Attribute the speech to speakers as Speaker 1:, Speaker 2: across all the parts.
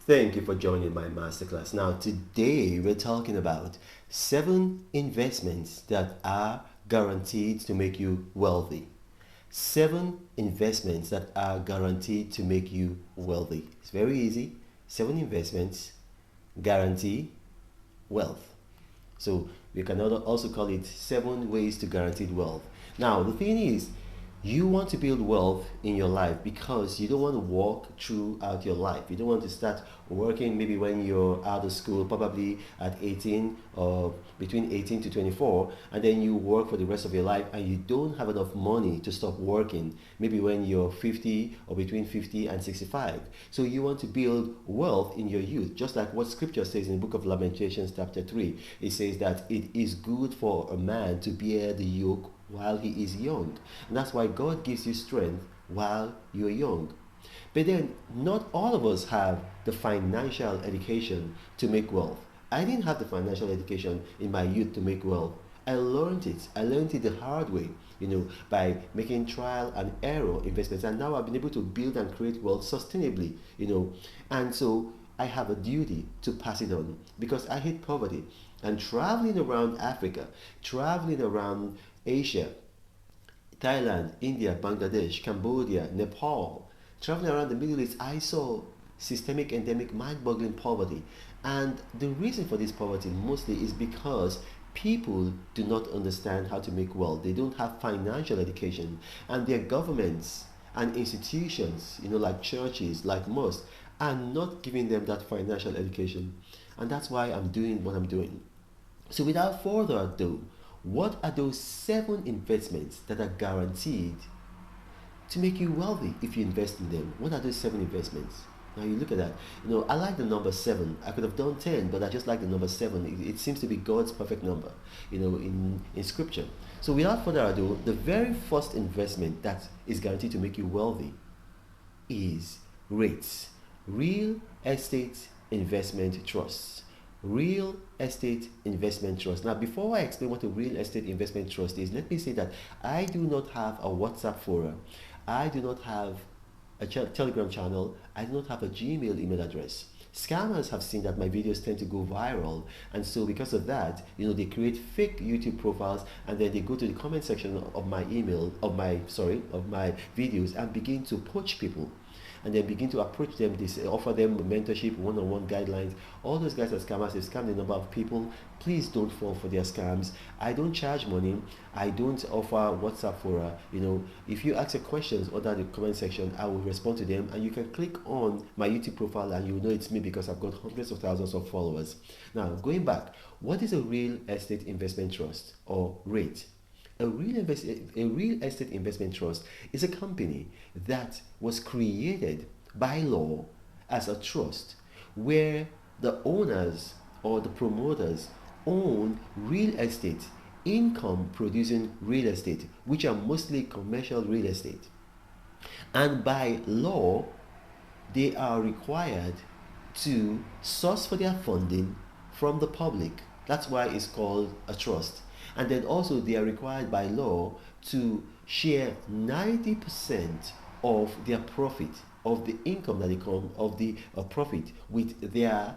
Speaker 1: Thank you for joining my masterclass. Now, today we're talking about 7 investments that are guaranteed to make you wealthy. 7 investments that are guaranteed to make you wealthy. It's very easy. 7 investments guarantee wealth. So we can also call it 7 ways to guaranteed wealth. Now, the thing is, you want to build wealth in your life because you don't want to walk throughout your life. You don't want to start working maybe when you're out of school, probably at 18 or between 18 to 24, and then you work for the rest of your life and you don't have enough money to stop working, maybe when you're 50 or between 50 and 65. So you want to build wealth in your youth, just like what scripture says in the book of Lamentations, chapter 3. It says that it is good for a man to bear the yoke while he is young. And that's why God gives you strength while you're young. But then, not all of us have the financial education to make wealth. I didn't have the financial education in my youth to make wealth. I learned it. I learned it the hard way, by making trial and error investments. And now I've been able to build and create wealth sustainably. And so I have a duty to pass it on because I hate poverty. And traveling around Africa, traveling around Asia, Thailand, India, Bangladesh, Cambodia, Nepal, traveling around the Middle East, I saw systemic, endemic, mind-boggling poverty. And the reason for this poverty mostly is because people do not understand how to make wealth. They don't have financial education. And their governments and institutions, like churches, like mosques, are not giving them that financial education. And that's why I'm doing what I'm doing. So without further ado, what are those 7 investments that are guaranteed to make you wealthy if you invest in them? What are those 7 investments? Now you look at that. I like the number 7. I could have done 10, but I just like the number 7. It seems to be God's perfect number, in scripture. So without further ado, the very first investment that is guaranteed to make you wealthy is REITs, Real Estate Investment Trusts. Real estate investment trust. Now, before I explain what a real estate investment trust is, let me say that I do not have a WhatsApp forum. I do not have a Telegram channel. I do not have a Gmail email address. Scammers have seen that my videos tend to go viral, and so because of that, they create fake YouTube profiles, and then they go to the comment section of my videos and begin to poach people, and then begin to approach them, offer them mentorship, one-on-one guidelines. All those guys are scammers. They've scammed a number of people. Please don't fall for their scams. I don't charge money. I don't offer WhatsApp for if you ask your questions under the comment section, I will respond to them, and you can click on my YouTube profile and you know it's me because I've got hundreds of thousands of followers. Now, going back, what is a real estate investment trust, or REIT? A real estate investment trust is a company that was created by law as a trust where the owners or the promoters own real estate, income producing real estate, which are mostly commercial real estate. And by law, they are required to source for their funding from the public. That's why it's called a trust. And then also they are required by law to share 90% of their profit, of the income that they come, of the profit with their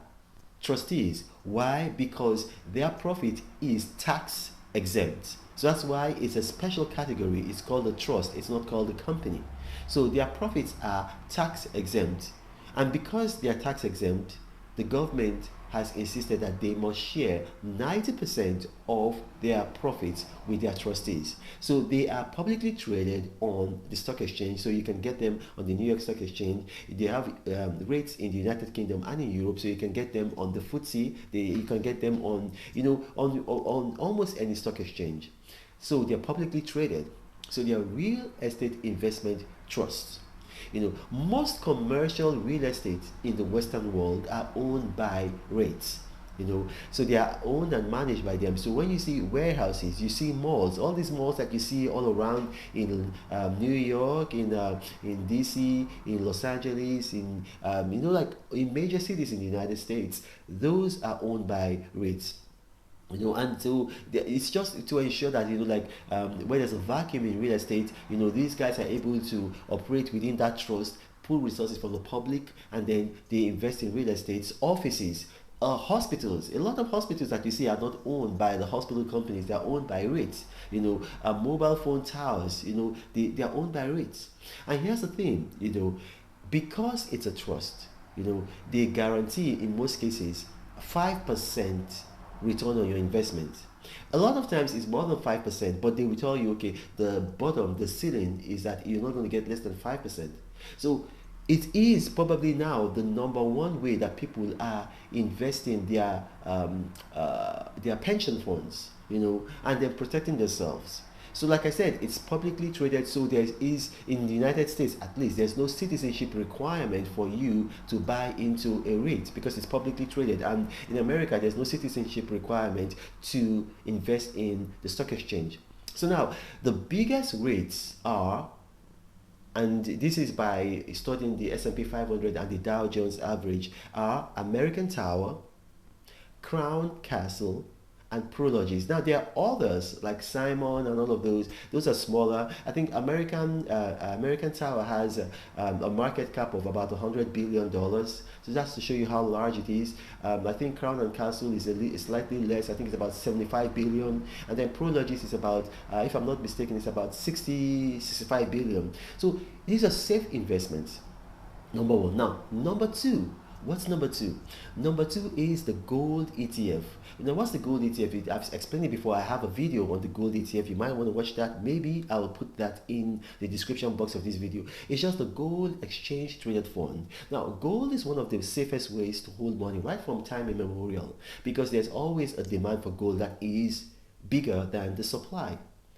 Speaker 1: trustees. Why? Because their profit is tax exempt. So that's why it's a special category. It's called a trust. It's not called a company. So their profits are tax exempt. And because they are tax exempt, the government has insisted that they must share 90% of their profits with their trustees. So they are publicly traded on the stock exchange, so you can get them on the New York Stock Exchange. They have rates in the United Kingdom and in Europe, so you can get them on the FTSE. You can get them on almost any stock exchange. So they are publicly traded. So they are real estate investment trusts. Most commercial real estate in the Western world are owned by REITs. So they are owned and managed by them. So when you see warehouses, you see malls, all these malls that you see all around in New York, in DC, in Los Angeles, in like in major cities in the United States, those are owned by REITs. And so it's just to ensure that where there's a vacuum in real estate, these guys are able to operate within that trust, pull resources from the public, and then they invest in real estates, offices, hospitals. A lot of hospitals that you see are not owned by the hospital companies, they are owned by REITs. Mobile phone towers, they are owned by REITs. And here's the thing, because it's a trust, they guarantee in most cases 5% return on your investment. A lot of times it's more than 5%, but they will tell you, okay, the bottom, the ceiling is that you're not going to get less than 5%. So it is probably now the number one way that people are investing their pension funds, and they're protecting themselves. So, like I said, it's publicly traded. So there is, in the United States at least, there's no citizenship requirement for you to buy into a REIT because it's publicly traded. And in America, there's no citizenship requirement to invest in the stock exchange. So now, the biggest REITs are, and this is by studying the S&P 500 and the Dow Jones average, are American Tower, Crown Castle, and Prologis. Now there are others like Simon and all of those. Those are smaller. I think American Tower has a market cap of about $100 billion. So that's to show you how large it is. I think Crown and Castle is slightly less. I think it's about 75 billion, and then Prologis is about, if I'm not mistaken, it's about 65 billion. So these are safe investments. Number one. Now, number two. What's number two? Number two is the gold ETF. What's the gold ETF? I've explained it before. I have a video on the gold ETF. You might want to watch that. Maybe I'll put that in the description box of this video. It's just a gold exchange traded fund. Now, gold is one of the safest ways to hold money right from time immemorial, because there's always a demand for gold that is bigger than the supply.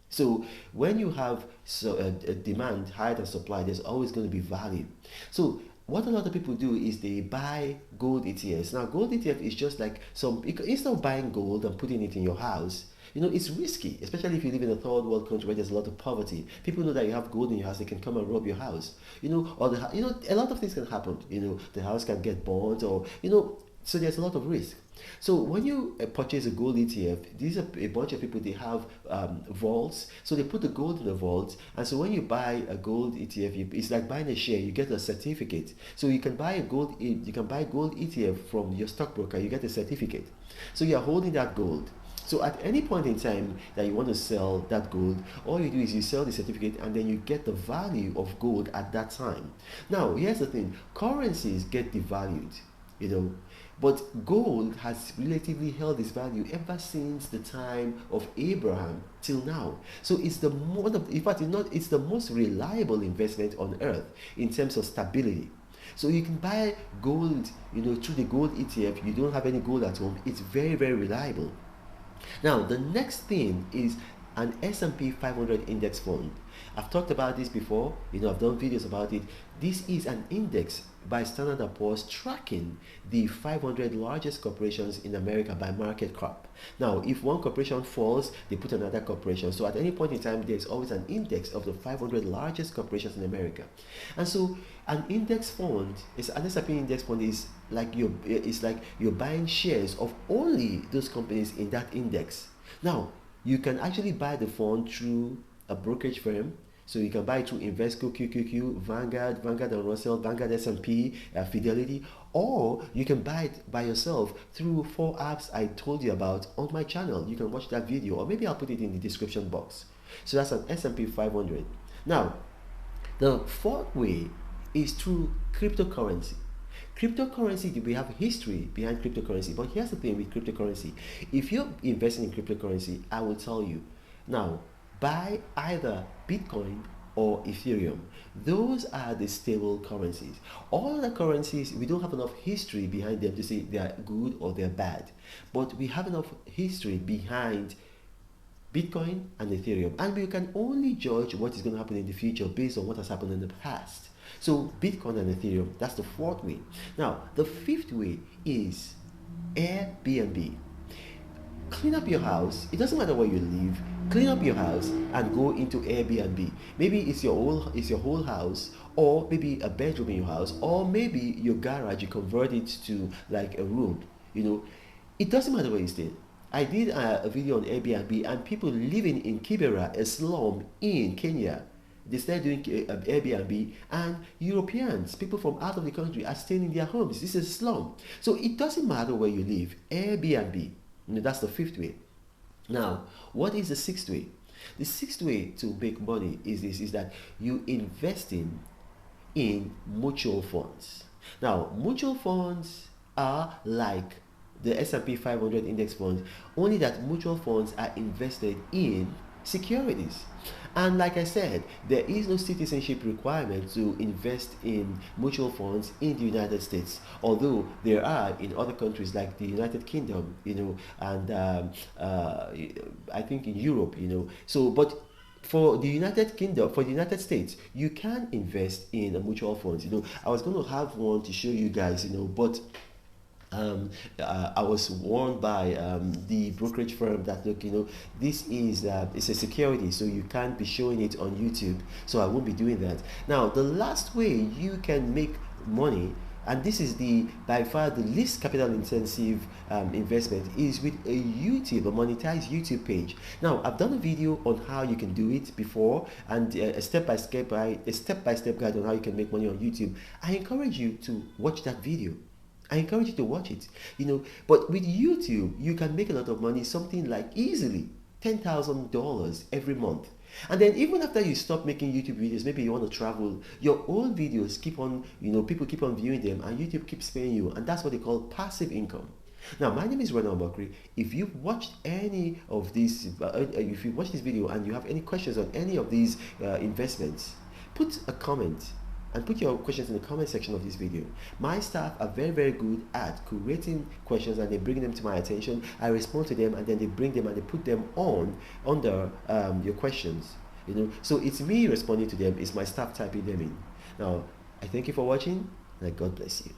Speaker 1: So when you have a demand higher than supply, there's always going to be value. So what a lot of people do is they buy gold ETFs. Now, gold ETF is just like instead of buying gold and putting it in your house, it's risky, especially if you live in a third world country where there's a lot of poverty. People know that you have gold in your house, they can come and rob your house. Or a lot of things can happen. The house can get burned, or so there's a lot of risk. So when you purchase a gold ETF, these are a bunch of people, they have vaults. So they put the gold in the vault. And so when you buy a gold ETF, it's like buying a share. You get a certificate. So you can buy gold ETF from your stockbroker. You get a certificate. So you're holding that gold. So at any point in time that you want to sell that gold, all you do is you sell the certificate, and then you get the value of gold at that time. Now, here's the thing. Currencies get devalued, but gold has relatively held its value ever since the time of Abraham till now. So it's it's the most reliable investment on earth in terms of stability. So you can buy gold, through the gold ETF. You don't have any gold at home. It's very, very reliable. Now, the next thing is an S&P 500 index fund. I've talked about this before. I've done videos about it. This is an index by Standard & Poor's tracking the 500 largest corporations in America by market cap. Now, if one corporation falls, they put another corporation. So at any point in time, there's always an index of the 500 largest corporations in America. And so an index fund, an S&P index fund is like you're buying shares of only those companies in that index. Now, you can actually buy the fund through a brokerage firm. So you can buy it through Invesco, QQQ, Vanguard and Russell, Vanguard S&P, Fidelity, or you can buy it by yourself through 4 apps I told you about on my channel. You can watch that video, or maybe I'll put it in the description box. So that's an S&P 500. Now, the fourth way is through cryptocurrency. Cryptocurrency, we have history behind cryptocurrency, but here's the thing with cryptocurrency. If you're investing in cryptocurrency, I will tell you, now, buy either Bitcoin or Ethereum. Those are the stable currencies. All other currencies, we don't have enough history behind them to say they are good or they're bad. But we have enough history behind Bitcoin and Ethereum. And we can only judge what is going to happen in the future based on what has happened in the past. So Bitcoin and Ethereum, that's the fourth way. Now, the fifth way is Airbnb. Clean up your house. It doesn't matter where you live. Clean up your house and go into Airbnb. Maybe it's your whole house, or maybe a bedroom in your house, or maybe your garage, you convert it to like a room. It doesn't matter where you stay. I did a video on Airbnb, and people living in Kibera, a slum in Kenya, They started doing Airbnb, and Europeans, people from out of the country, are staying in their homes. This is a slum. So it doesn't matter where you live. Airbnb, that's the fifth way. Now, what is the sixth way? The sixth way to make money is this: is that you invest in mutual funds. Now, mutual funds are like the S&P 500 index funds, only that mutual funds are invested in securities. And like I said, there is no citizenship requirement to invest in mutual funds in the United States, although there are in other countries like the United Kingdom, and I think in Europe, So, but for the United Kingdom, for the United States, you can invest in a mutual funds. I was going to have one to show you guys, but I was warned by the brokerage firm that, look, this is it's a security, so you can't be showing it on YouTube. So I won't be doing that. Now, the last way you can make money, and this is the by far the least capital intensive investment, is with a monetized YouTube page. Now, I've done a video on how you can do it before, and a step-by-step guide on how you can make money on YouTube. I encourage you to watch that video. I encourage you to watch it. But with YouTube, you can make a lot of money, something like easily $10,000 every month. And then even after you stop making YouTube videos, maybe you want to travel, your old videos keep on, people keep on viewing them, and YouTube keeps paying you, and that's what they call passive income. Now, my name is Ronald Bakri. If you've watched any of these, if you watch this video and you have any questions on any of these investments, put a comment and put your questions in the comment section of this video. My staff are very, very good at curating questions, and they bring them to my attention. I respond to them, and then they bring them and they put them under your questions. So it's me responding to them, it's my staff typing them in. Now, I thank you for watching, and God bless you.